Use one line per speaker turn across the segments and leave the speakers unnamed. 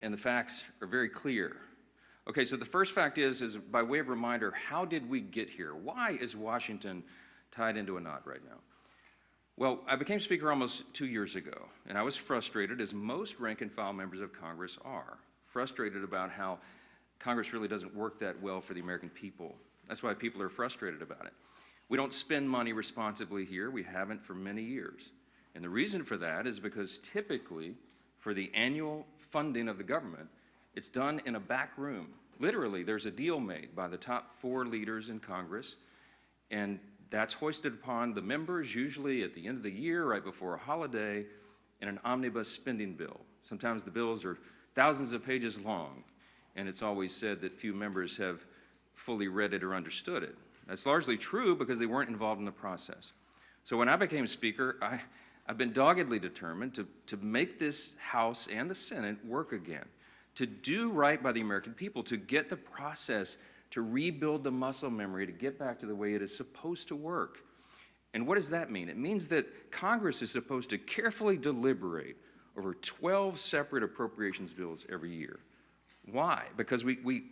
and the facts are very clear. Okay, so the first fact is by way of reminder, how did we get here? Why is Washington tied into a knot right now? Well, I became Speaker almost 2 years ago, and I was frustrated, as most rank-and-file members of Congress are, frustrated about how Congress really doesn't work that well for the American people. That's why people are frustrated about it. We don't spend money responsibly here. We haven't for many years. And the reason for that is because typically, for the annual funding of the government, it's done in a back room. Literally, there's a deal made by the top 4 leaders in Congress, and that's hoisted upon the members, usually at the end of the year, right before a holiday, in an omnibus spending bill. Sometimes the bills are thousands of pages long, and it's always said that few members have fully read it or understood it. That's largely true because they weren't involved in the process. So when I became Speaker, I've been doggedly determined to make this House and the Senate work again, to do right by the American people, to get the process, to rebuild the muscle memory, to get back to the way it is supposed to work. And what does that mean? It means that Congress is supposed to carefully deliberate over 12 separate appropriations bills every year. Why? Because we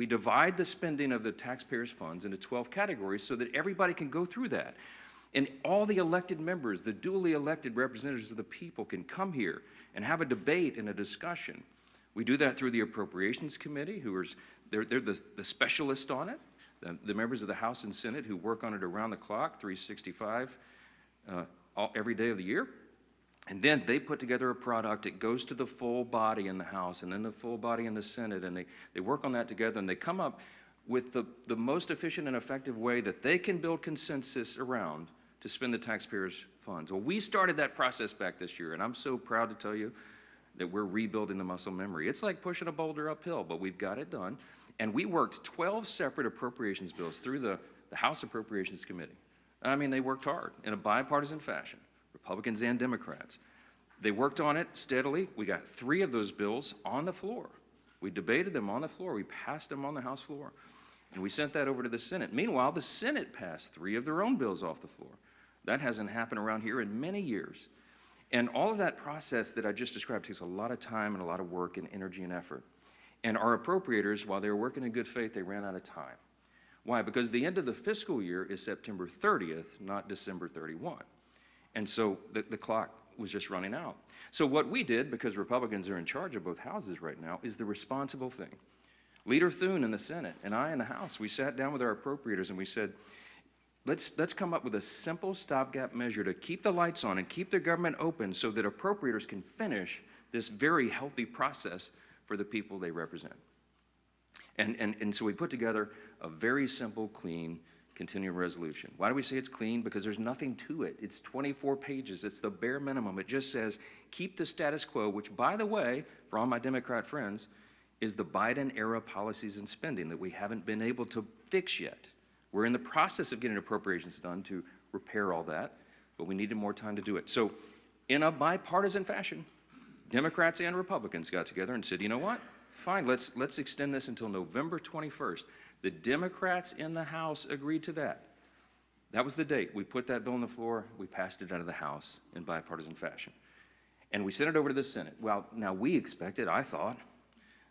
divide the spending of the taxpayers' funds into 12 categories so that everybody can go through that. And all the elected members, the duly elected representatives of the people, can come here and have a debate and a discussion. We do that through the Appropriations Committee, they're the specialists on it, the members of the House and Senate who work on it around the clock, 365, every day of the year. And then they put together a product. It goes to the full body in the House and then the full body in the Senate, and they work on that together, and they come up with the most efficient and effective way that they can build consensus around to spend the taxpayers' funds. Well, we started that process back this year, and I'm so proud to tell you that we're rebuilding the muscle memory. It's like pushing a boulder uphill, but we've got it done. And we worked 12 separate appropriations bills through the House Appropriations Committee. I mean, they worked hard in a bipartisan fashion, Republicans and Democrats. They worked on it steadily. We got 3 of those bills on the floor. We debated them on the floor. We passed them on the House floor. And we sent that over to the Senate. Meanwhile, the Senate passed 3 of their own bills off the floor. That hasn't happened around here in many years. And all of that process that I just described takes a lot of time and a lot of work and energy and effort. And our appropriators, while they were working in good faith, they ran out of time. Why? Because the end of the fiscal year is September 30th, not December 31. And so the clock was just running out. So what we did, because Republicans are in charge of both houses right now, is the responsible thing. Leader Thune in the Senate and I in the House, we sat down with our appropriators and we said, let's come up with a simple stopgap measure to keep the lights on and keep the government open so that appropriators can finish this very healthy process for the people they represent. And so we put together a very simple, clean, continuing resolution. Why do we say it's clean? Because there's nothing to it. It's 24 pages. It's the bare minimum. It just says, keep the status quo, which, by the way, for all my Democrat friends, is the Biden-era policies and spending that we haven't been able to fix yet. We're in the process of getting appropriations done to repair all that, but we needed more time to do it. So in a bipartisan fashion, Democrats and Republicans got together and said, you know what? Fine, let's extend this until November 21st. The Democrats in the House agreed to that. That was the date. We put that bill on the floor. We passed it out of the House in bipartisan fashion. And we sent it over to the Senate. Well, now we expected, I thought,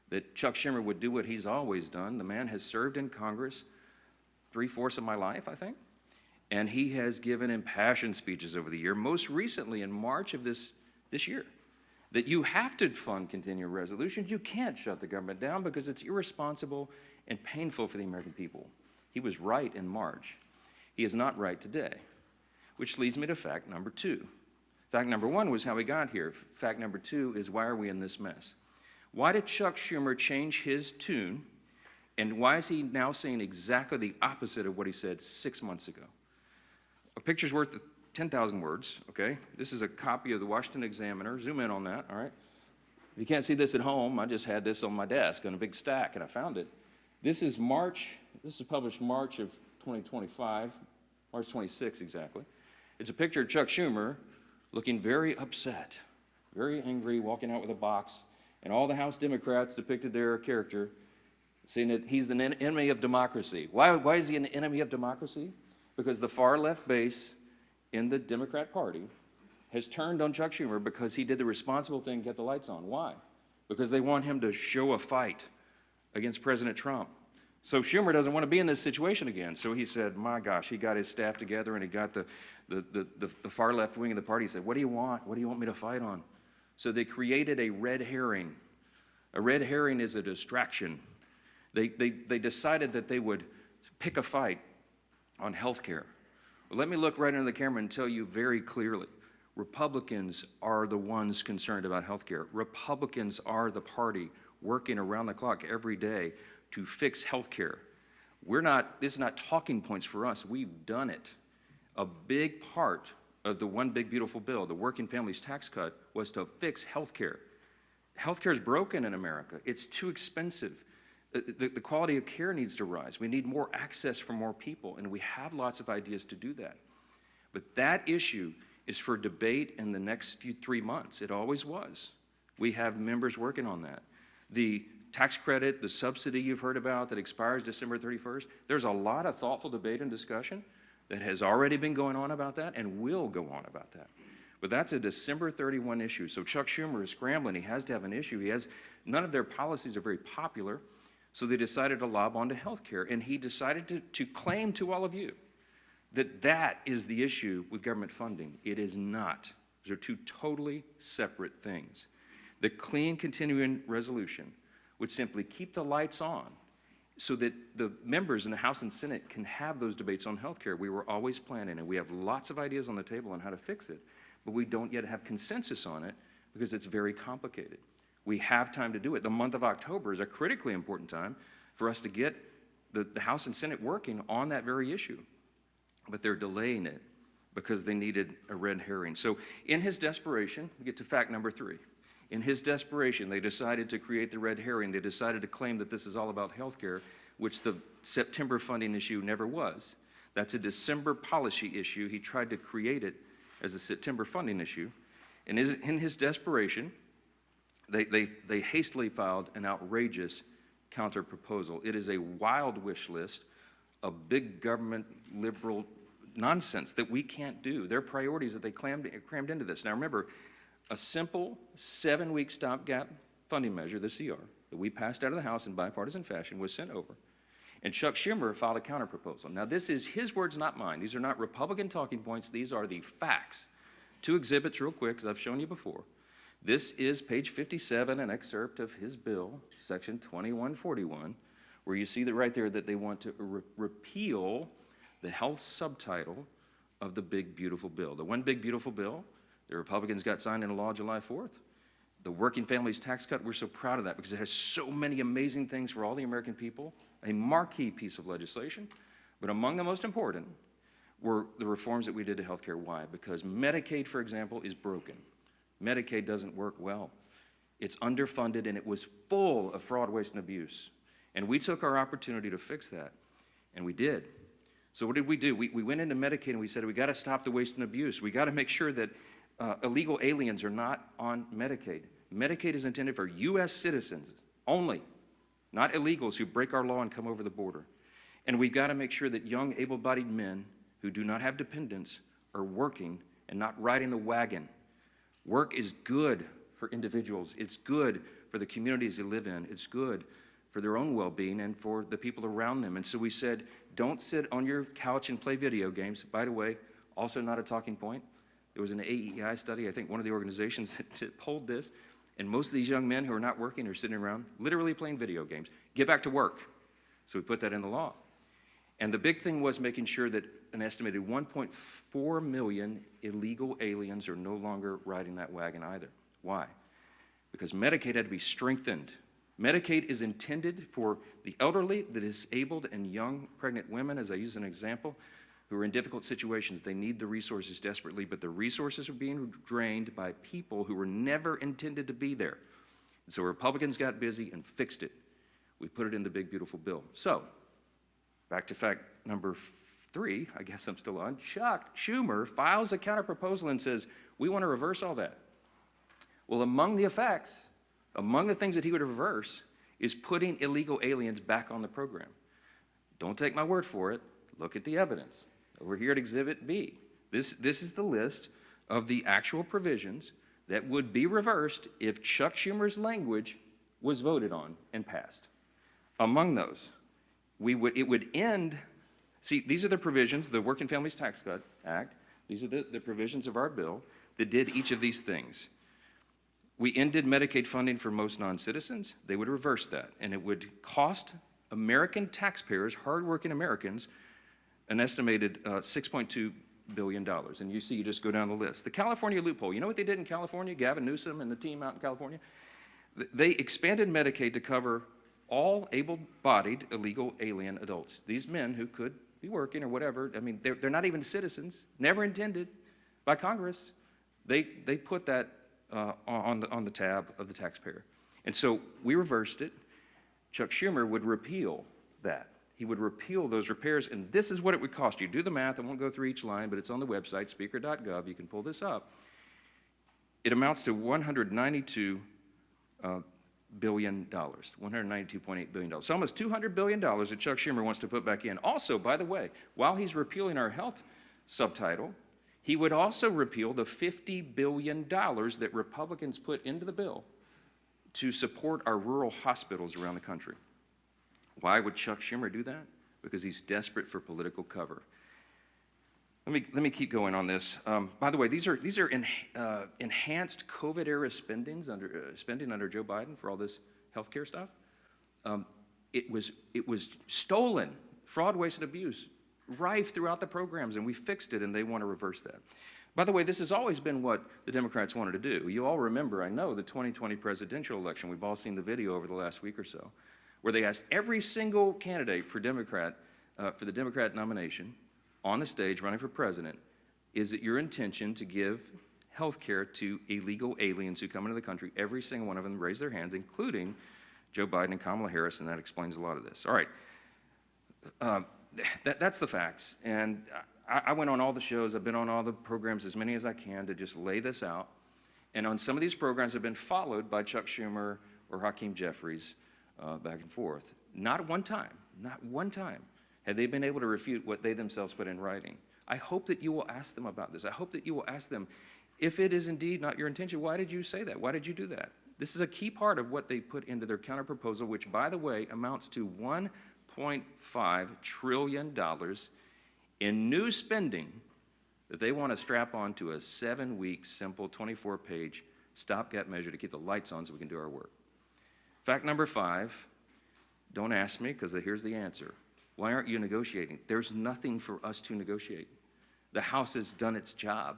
that Chuck Schumer would do what he's always done. The man has served in Congress 3/4 of my life, I think. And he has given impassioned speeches over the year, most recently in March of this year, that you have to fund continuing resolutions. You can't shut the government down because it's irresponsible and painful for the American people. He was right in March. He is not right today, which leads me to fact number 2. Fact number 1 was how we got here. Fact number 2 is why are we in this mess? Why did Chuck Schumer change his tune, and why is he now saying exactly the opposite of what he said 6 months ago? A picture's worth 10,000 words, okay? This is a copy of the Washington Examiner. Zoom in on that, all right? If you can't see this at home, I just had this on my desk on a big stack, and I found it. This is published March of 2025, March 26 exactly. It's a picture of Chuck Schumer looking very upset, very angry, walking out with a box, and all the House Democrats depicted their character, saying that he's an enemy of democracy. Why is he an enemy of democracy? Because the far left base in the Democrat Party has turned on Chuck Schumer because he did the responsible thing, get the lights on. Why? because they want him to show a fight against President Trump. So Schumer doesn't want to be in this situation again. So he said, my gosh, he got his staff together and he got the far left wing of the party. He said, what do you want? What do you want me to fight on? So they created a red herring. A red herring is a distraction. They decided that they would pick a fight on health care. Well, let me look right into the camera and tell you very clearly, Republicans are the ones concerned about health care. Republicans are the party working around the clock every day to fix health care. This is not talking points for us. We've done it. A big part of the One Big Beautiful Bill, the Working Families Tax Cut, was to fix health care. Health care is broken in America. It's too expensive. The quality of care needs to rise. We need more access for more people, and we have lots of ideas to do that. But that issue is for debate in the next 3 months. It always was. We have members working on that. The tax credit, the subsidy you've heard about that expires December 31st, there's a lot of thoughtful debate and discussion that has already been going on about that and will go on about that. But that's a December 31 issue. So Chuck Schumer is scrambling. He has to have an issue. None of their policies are very popular, so they decided to lob onto health care. And he decided to claim to all of you that that is the issue with government funding. It is not. Those are two totally separate things. The clean continuing resolution would simply keep the lights on so that the members in the House and Senate can have those debates on health care. We were always planning, and we have lots of ideas on the table on how to fix it, but we don't yet have consensus on it because it's very complicated. We have time to do it. The month of October is a critically important time for us to get the House and Senate working on that very issue, but they're delaying it because they needed a red herring. So in his desperation, we get to fact number 3. In his desperation, they decided to create the red herring. They decided to claim that this is all about health care, which the September funding issue never was. That's a December policy issue. He tried to create it as a September funding issue. And in his desperation, they hastily filed an outrageous counter-proposal. It is a wild wish list of big government liberal nonsense that we can't do. Their priorities that they crammed into this. Now remember, a simple 7-week stopgap funding measure, the CR, that we passed out of the House in bipartisan fashion was sent over. And Chuck Schumer filed a counterproposal. Now this is his words, not mine. These are not Republican talking points. These are the facts. 2 exhibits real quick, as I've shown you before. This is page 57, an excerpt of his bill, section 2141, where you see that right there that they want to repeal the health subtitle of the Big Beautiful Bill. The One Big Beautiful Bill, the Republicans got signed into law July 4th. The Working Families Tax Cut, we're so proud of that because it has so many amazing things for all the American people, a marquee piece of legislation. But among the most important were the reforms that we did to health care. Why? Because Medicaid, for example, is broken. Medicaid doesn't work well. It's underfunded and it was full of fraud, waste, and abuse. And we took our opportunity to fix that, and we did. So what did we do? We went into Medicaid and we said, we got to stop the waste and abuse. We got to make sure that illegal aliens are not on Medicaid. Medicaid is intended for U.S. citizens only, not illegals who break our law and come over the border. And we've got to make sure that young, able-bodied men who do not have dependents are working and not riding the wagon. Work is good for individuals. It's good for the communities they live in. It's good for their own well-being and for the people around them. And so we said, don't sit on your couch and play video games. By the way, also not a talking point. There was an AEI study, I think one of the organizations that polled this, and most of these young men who are not working are sitting around literally playing video games. Get back to work. So we put that in the law. And the big thing was making sure that an estimated 1.4 million illegal aliens are no longer riding that wagon either. Why? Because Medicaid had to be strengthened. Medicaid is intended for the elderly, the disabled, and young pregnant women, as I use an example, who are in difficult situations. They need the resources desperately, but the resources are being drained by people who were never intended to be there. And so Republicans got busy and fixed it. We put it in the Big Beautiful Bill. So, back to fact number 3, I guess I'm still on. Chuck Schumer files a counterproposal and says, we want to reverse all that. Well, among the effects, among the things that he would reverse is putting illegal aliens back on the program. Don't take my word for it. Look at the evidence. Over here at Exhibit B. This is the list of the actual provisions that would be reversed if Chuck Schumer's language was voted on and passed. Among those, it would end, see, these are the provisions, the Working Families Tax Cut Act, these are the provisions of our bill that did each of these things. We ended Medicaid funding for most non-citizens. They would reverse that, and it would cost American taxpayers, hardworking Americans, an estimated $6.2 billion. And you see, you just go down the list. The California loophole, you know what they did in California? Gavin Newsom and the team out in California? They expanded Medicaid to cover all able-bodied illegal alien adults. These men who could be working or whatever, I mean, they're not even citizens, never intended by Congress. They put that on the tab of the taxpayer. And so we reversed it. Chuck Schumer would repeal that. He would repeal those repairs, and this is what it would cost you. Do the math. I won't go through each line, but it's on the website, speaker.gov. You can pull this up. It amounts to $192 billion, $192.8 billion. So almost $200 billion that Chuck Schumer wants to put back in. Also, by the way, while he's repealing our health subtitle, he would also repeal the $50 billion that Republicans put into the bill to support our rural hospitals around the country. Why would Chuck Schumer do that? Because he's desperate for political cover. Let me keep going on this. By the way, these are enhanced COVID-era spending under Joe Biden for all this health care stuff. It was stolen, fraud, waste, and abuse, rife throughout the programs, and we fixed it, and they want to reverse that. By the way, this has always been what the Democrats wanted to do. You all remember, I know, the 2020 presidential election. We've all seen the video over the last week or so, where they asked every single candidate for the Democrat nomination on the stage running for president, is it your intention to give health care to illegal aliens who come into the country? Every single one of them raised their hands, including Joe Biden and Kamala Harris, and that explains a lot of this. All right, that's the facts. And I went on all the shows. I've been on all the programs, as many as I can, to just lay this out. And on some of these programs have been followed by Chuck Schumer or Hakeem Jeffries back and forth. Not one time have they been able to refute what they themselves put in writing. I hope that you will ask them about this. I hope that you will ask them, if it is indeed not your intention, why did you say that? Why did you do that? This is a key part of what they put into their counterproposal, which, by the way, amounts to $1.5 trillion in new spending that they want to strap onto a 7-week, simple, 24-page stopgap measure to keep the lights on so we can do our work. Fact number 5, don't ask me, because here's the answer. Why aren't you negotiating? There's nothing for us to negotiate. The House has done its job.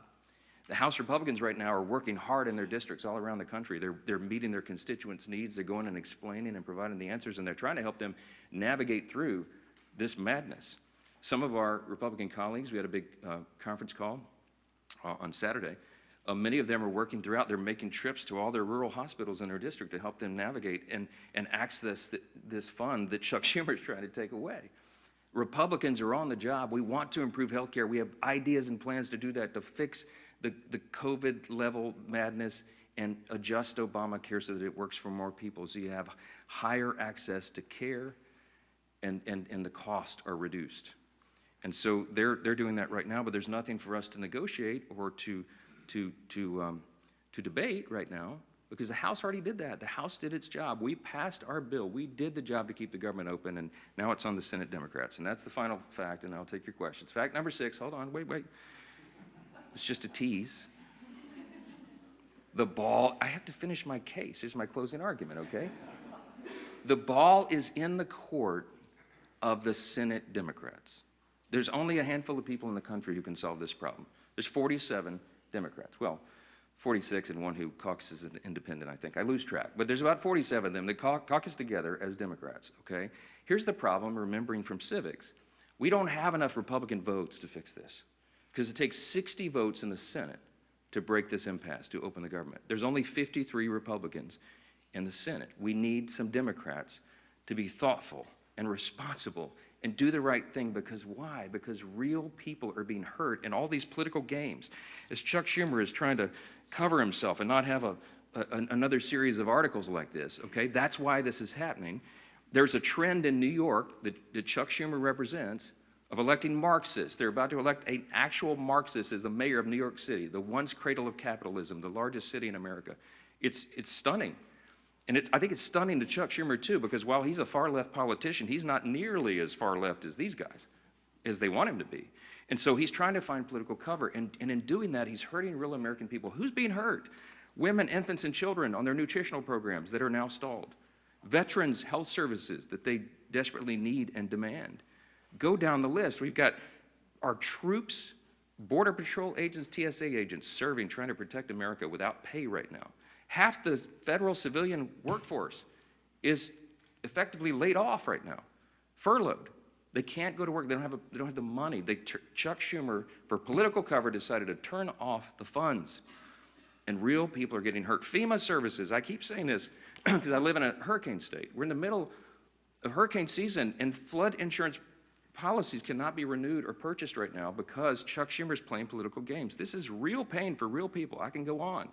The House Republicans right now are working hard in their districts all around the country. They're meeting their constituents' needs. They're going and explaining and providing the answers, and they're trying to help them navigate through this madness. Some of our Republican colleagues, we had a big conference call on Saturday. Many of them are working throughout. They're making trips to all their rural hospitals in their district to help them navigate and access this fund that Chuck Schumer is trying to take away. Republicans are on the job. We want to improve health care. We have ideas and plans to do that, to fix the COVID-level madness and adjust Obamacare so that it works for more people, so you have higher access to care and the costs are reduced. And so they're doing that right now, but there's nothing for us to negotiate or to debate right now, because the House already did that. The House did its job. We passed our bill. We did the job to keep the government open, and now it's on the Senate Democrats. And that's the final fact, and I'll take your questions. Fact number 6, hold on, wait. It's just a tease. The ball, I have to finish my case. Here's my closing argument, okay? The ball is in the court of the Senate Democrats. There's only a handful of people in the country who can solve this problem. There's 47 Democrats. Well, 46 and one who caucuses as independent, I think. I lose track. But there's about 47 of them that caucus together as Democrats, okay? Here's the problem, remembering from civics. We don't have enough Republican votes to fix this, because it takes 60 votes in the Senate to break this impasse, to open the government. There's only 53 Republicans in the Senate. We need some Democrats to be thoughtful and responsible and do the right thing. Because why? Because real people are being hurt in all these political games. As Chuck Schumer is trying to cover himself and not have another series of articles like this, okay? That's why this is happening. There's a trend in New York that Chuck Schumer represents of electing Marxists. They're about to elect an actual Marxist as the mayor of New York City, the once cradle of capitalism, the largest city in America. It's stunning. And I think it's stunning to Chuck Schumer, too, because while he's a far-left politician, he's not nearly as far-left as these guys, as they want him to be. And so he's trying to find political cover, and in doing that, he's hurting real American people. Who's being hurt? Women, infants, and children on their nutritional programs that are now stalled. Veterans' health services that they desperately need and demand. Go down the list. We've got our troops, Border Patrol agents, TSA agents serving, trying to protect America without pay right now. Half the federal civilian workforce is effectively laid off right now, furloughed. They can't go to work. They don't have the money. Chuck Schumer, for political cover, decided to turn off the funds, and real people are getting hurt. FEMA services. I keep saying this because I live in a hurricane state. We're in the middle of hurricane season, and flood insurance policies cannot be renewed or purchased right now because Chuck Schumer's playing political games. This is real pain for real people. I can go on.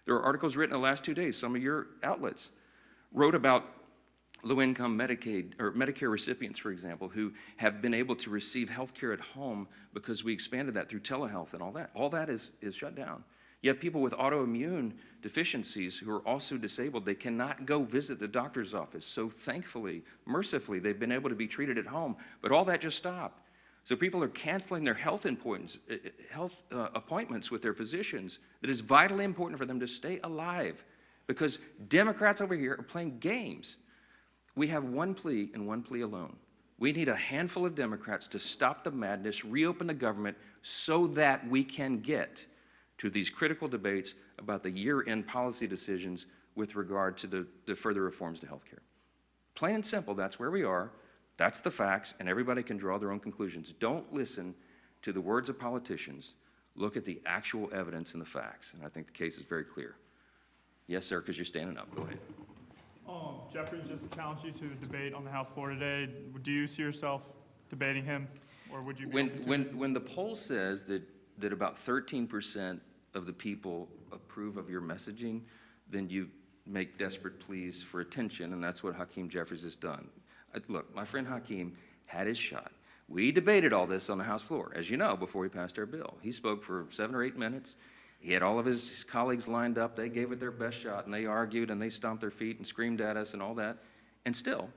There are articles written in the last 2 days. Some of your outlets wrote about low-income Medicaid or Medicare recipients, for example, who have been able to receive health care at home because we expanded that through telehealth and all that. All that is shut down. You have people with autoimmune deficiencies who are also disabled. They cannot go visit the doctor's office. So thankfully, mercifully, they've been able to be treated at home. But all that just stopped. So people are canceling their health appointments with their physicians that is vitally important for them to stay alive because Democrats over here are playing games. We have one plea and one plea alone. We need a handful of Democrats to stop the madness, reopen the government so that we can get to these critical debates about the year-end policy decisions with regard to the further reforms to health care. Plain and simple, that's where we are. That's the facts, and everybody can draw their own conclusions. Don't listen to the words of politicians. Look at the actual evidence and the facts, and I think the case is very clear. Yes, sir, because you're standing up. Go ahead.
Jeffrey just challenged you to debate on the House floor today. Do you see yourself debating him, or would you?
When the poll says that about 13% of the people approve of your messaging, then you make desperate pleas for attention, and that's what Hakeem Jeffries has done. Look, my friend Hakeem had his shot. We debated all this on the House floor, as you know, before we passed our bill. He spoke for 7 or 8 minutes. He had all of his colleagues lined up. They gave it their best shot, and they argued, and they stomped their feet and screamed at us and all that. And still,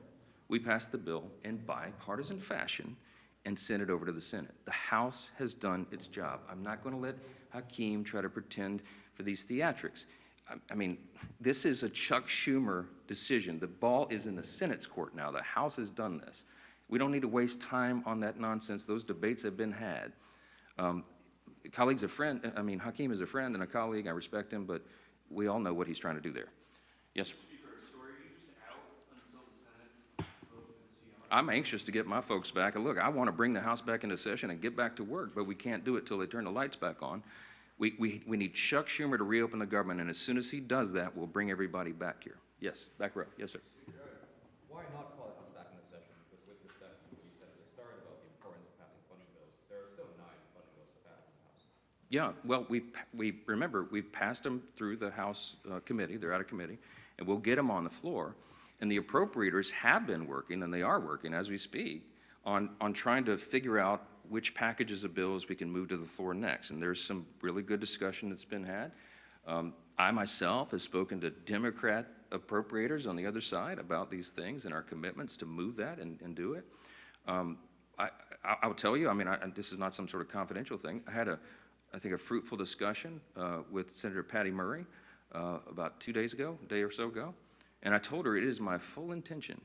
we passed the bill in bipartisan fashion and sent it over to the Senate. The House has done its job. I'm not going to let Hakeem try to pretend for these theatrics. I mean, this is a Chuck Schumer decision. The ball is in the Senate's court now. The House has done this. We don't need to waste time on that nonsense. Those debates have been had. Hakeem is a friend and a colleague. I respect him, but we all know what he's trying to do there. Yes, sir.
So are you just out until the Senate votes in CR?
I'm anxious to get my folks back. And look, I want to bring the House back into session and get back to work, but we can't do it till they turn the lights back on. We need Chuck Schumer to reopen the government, and as soon as he does that, we'll bring everybody back here. Yes, back row. Yes, sir.
Why not call the House back into session? Because with respect to what you said at the start about the importance of passing funding bills, there are still 9 funding bills to pass in the House.
Yeah, well, we've passed them through the House committee. They're out of committee, and we'll get them on the floor. And the appropriators have been working, and they are working as we speak, on trying to figure out which packages of bills we can move to the floor next. And there's some really good discussion that's been had. I myself have spoken to Democrat appropriators on the other side about these things and our commitments to move that and do it. I'll tell you, this is not some sort of confidential thing. I had I think a fruitful discussion with Senator Patty Murray about 2 days ago, a day or so ago. And I told her it is my full intention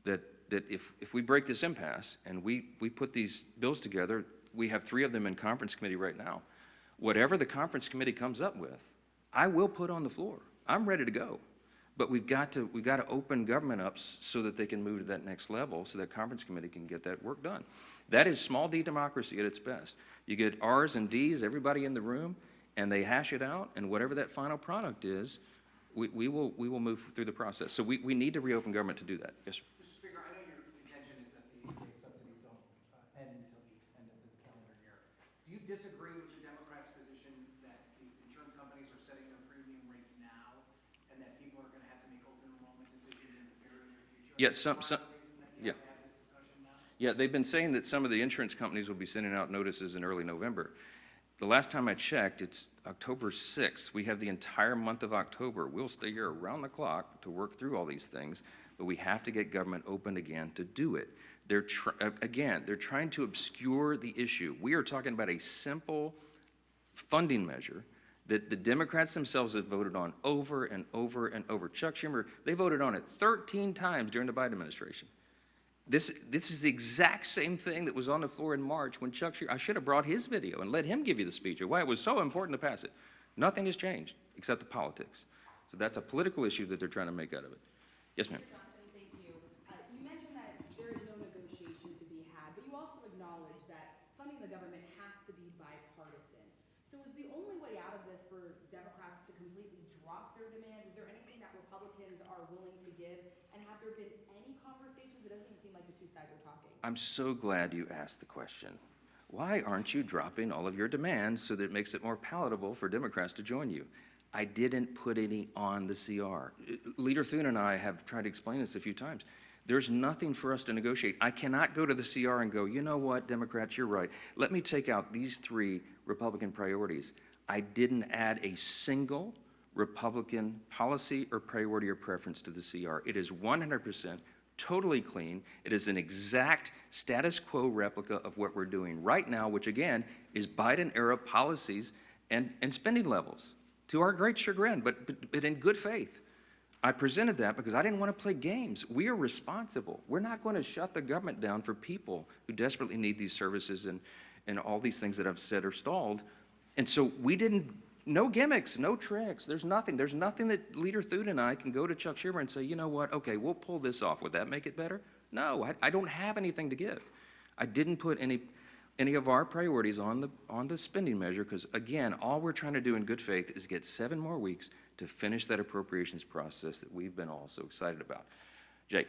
that if we break this impasse and we put these bills together, we have 3 of them in conference committee right now. Whatever the conference committee comes up with, I will put on the floor. I'm ready to go. But we've got to open government up so that they can move to that next level so that conference committee can get that work done. That is small d democracy at its best. You get R's and D's, everybody in the room, and they hash it out, and whatever that final product is, we will move through the process. So we need to reopen government to do that. Yes, sir.
Mr. Speaker, I know your intention is that these subsidies don't end until the end of this calendar year. Do you disagree with the Democrats' position that these insurance companies are setting their premium rates now and that people are going to have to make open enrollment decisions in the very near future?
Yeah, Yeah, they've been saying that some of the insurance companies will be sending out notices in early November. The last time I checked, it's October 6th. We have the entire month of October. We'll stay here around the clock to work through all these things, but we have to get government open again to do it. They're trying to obscure the issue. We are talking about a simple funding measure that the Democrats themselves have voted on over and over and over. Chuck Schumer, they voted on it 13 times during the Biden administration. This is the exact same thing that was on the floor in March when Chuck Schumer, I should have brought his video and let him give you the speech of why it was so important to pass it. Nothing has changed except the politics. So that's a political issue that they're trying to make out of it. Yes, ma'am.
Johnson, thank you. You mentioned that there is no negotiation to be had, but you also acknowledge that funding the government has to be bipartisan. So is the only way out of this for Democrats to completely drop their demands? Is there anything that Republicans are willing to give? And have there been any conversations? It doesn't even seem like the two sides are talking.
I'm so glad you asked the question. Why aren't you dropping all of your demands so that it makes it more palatable for Democrats to join you? I didn't put any on the CR. Leader Thune and I have tried to explain this a few times. There's nothing for us to negotiate. I cannot go to the CR and go, you know what, Democrats, you're right. Let me take out these 3 Republican priorities. I didn't add a single Republican policy or priority or preference to the CR. It is 100% totally clean. It is an exact status quo replica of what we're doing right now, which again is Biden-era policies and spending levels, to our great chagrin, but in good faith. I presented that because I didn't want to play games. We are responsible. We're not going to shut the government down for people who desperately need these services and all these things that I've said are stalled. And so we didn't, no gimmicks, no tricks. There's nothing that Leader Thune and I can go to Chuck Schumer and say, you know what, okay, we'll pull this off. Would that make it better? No, I don't have anything to give. I didn't put any of our priorities on the spending measure because, again, all we're trying to do in good faith is get 7 more weeks to finish that appropriations process that we've been all so excited about. Jake.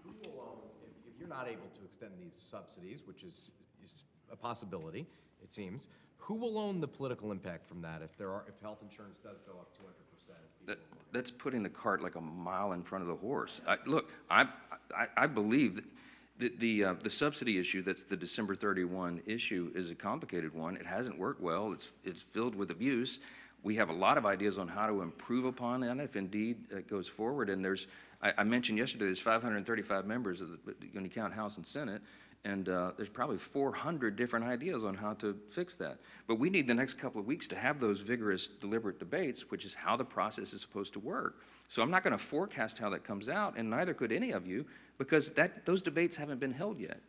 Who will, if you're not able to extend these subsidies, which is a possibility, it seems, who will own the political impact from that if health insurance does go up 200%?
That's putting the cart like a mile in front of the horse. Look, I believe that the subsidy issue, that's the December 31 issue, is a complicated one. It hasn't worked well. It's filled with abuse. We have a lot of ideas on how to improve upon it if indeed it goes forward. And I mentioned yesterday, there's 535 members when you count House and Senate, and there's probably 400 different ideas on how to fix that. But we need the next couple of weeks to have those vigorous, deliberate debates, which is how the process is supposed to work. So I'm not going to forecast how that comes out, and neither could any of you, because those debates haven't been held yet.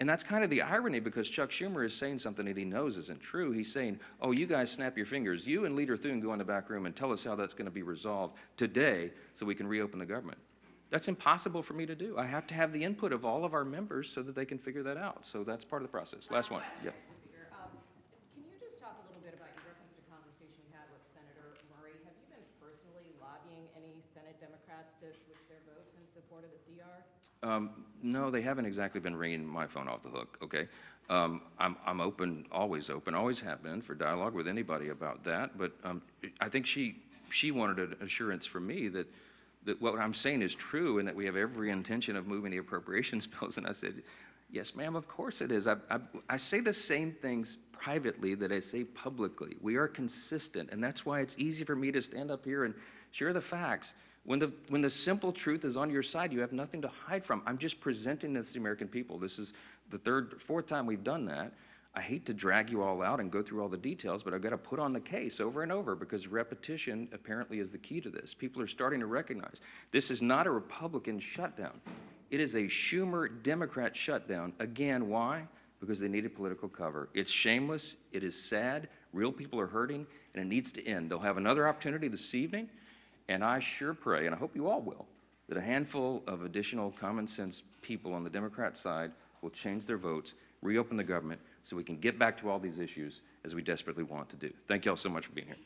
And that's kind of the irony, because Chuck Schumer is saying something that he knows isn't true. He's saying, oh, you guys snap your fingers. You and Leader Thune go in the back room and tell us how that's going to be resolved today so we can reopen the government. That's impossible for me to do. I have to have the input of all of our members so that they can figure that out. So that's part of the process. Last one. Yeah.
Speaker, can you just talk a little bit about your reference to a conversation you had with Senator Murray? Have you been personally lobbying any Senate Democrats to switch their votes in support of the CR?
No, they haven't exactly been ringing my phone off the hook, okay? I'm open, always have been, for dialogue with anybody about that, but I think she wanted an assurance from me that what I'm saying is true and that we have every intention of moving the appropriations bills, and I said, yes, ma'am, of course it is. I say the same things privately that I say publicly. We are consistent, and that's why it's easy for me to stand up here and share the facts. When the simple truth is on your side, you have nothing to hide from. I'm just presenting this to the American people. This is the fourth time we've done that. I hate to drag you all out and go through all the details, but I've got to put on the case over and over because repetition apparently is the key to this. People are starting to recognize this is not a Republican shutdown. It is a Schumer Democrat shutdown. Again, why? Because they needed political cover. It's shameless. It is sad. Real people are hurting, and it needs to end. They'll have another opportunity this evening, and I sure pray, and I hope you all will, that a handful of additional common sense people on the Democrat side will change their votes, reopen the government, so we can get back to all these issues as we desperately want to do. Thank you all so much for being here.